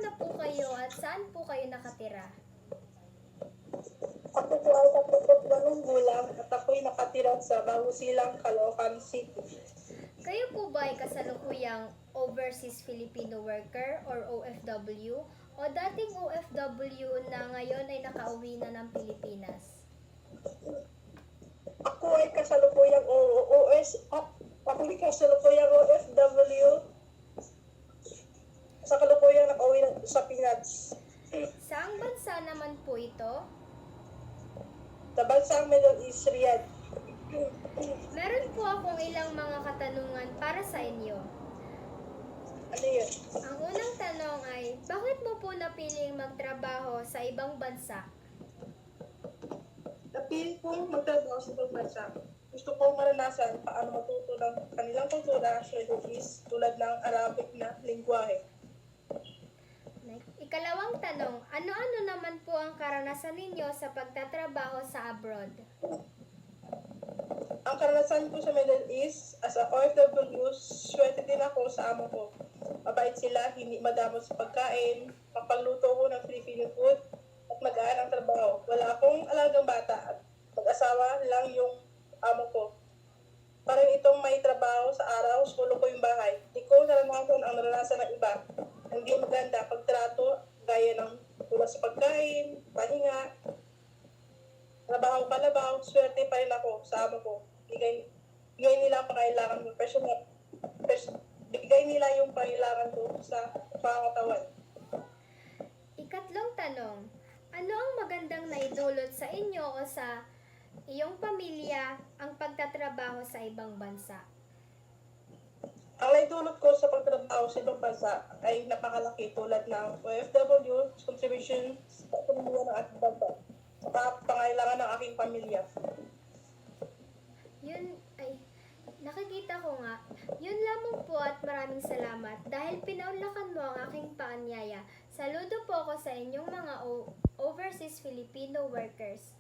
na po kayo at saan po kayo nakatira? Ako po ay 38 gulang at ako'y nakatira sa Bagusilang, Caloocan City. Kayo po ba ay kasalukuyang Overseas Filipino Worker or OFW o dating OFW na ngayon ay nakauwi na ng Pilipinas? Ako ay kasalukuyang OFW sa kalukuyang nakauwi sa Pinas. Saang bansa naman po ito? Sa bansang Middle East, Riyadh. Meron po akong ilang mga katanungan para sa inyo. Ano yun? Ang unang tanong ay, bakit mo po napiling magtrabaho sa ibang bansa? Napili kong magtrabaho sa ibang bansa. Gusto kong maranasan paano matuto ng kanilang kultura sa Middle East tulad ng Arabic na lingwahe. Ikalawang tanong, ano-ano naman po ang karanasan ninyo sa pagtatrabaho sa abroad? Ang karanasan ko sa Middle East, as a OFW, swerte din ako sa amo ko. Mabait sila, hindi madamot sa pagkain, kapagluto ko ng Filipino food, at magaan ang trabaho. Wala akong alagang bata at mag-asawa lang yung amo ko. Parang itong may trabaho sa araw, sulo ko yung bahay. Di ko naranasan ang naranasan ng iba. Hindi maganda pagtrato, gaya ng tulad sa pagkain, pahinga, trabaho palabaw, swerte pa rin ako sa amo ko. Bigay nila ang pangailangan ko. Bigay nila yung pangailangan ko sa pangatawan. Ikatlong tanong, ano ang magandang naidulot sa inyo o sa iyong pamilya ang pagtatrabaho sa ibang bansa? Ang naitulot ko sa pagtrabaho sa ibang bansa ay napakalaki tulad ng OFW, contribution sa ekonomiya ng ating bansa, sa pangailangan ng aking pamilya. Yun ay, nakikita ko nga. Yun lamang po at maraming salamat dahil pinaunlakan mo ang aking paanyaya. Saludo po ako sa inyong mga overseas Filipino workers.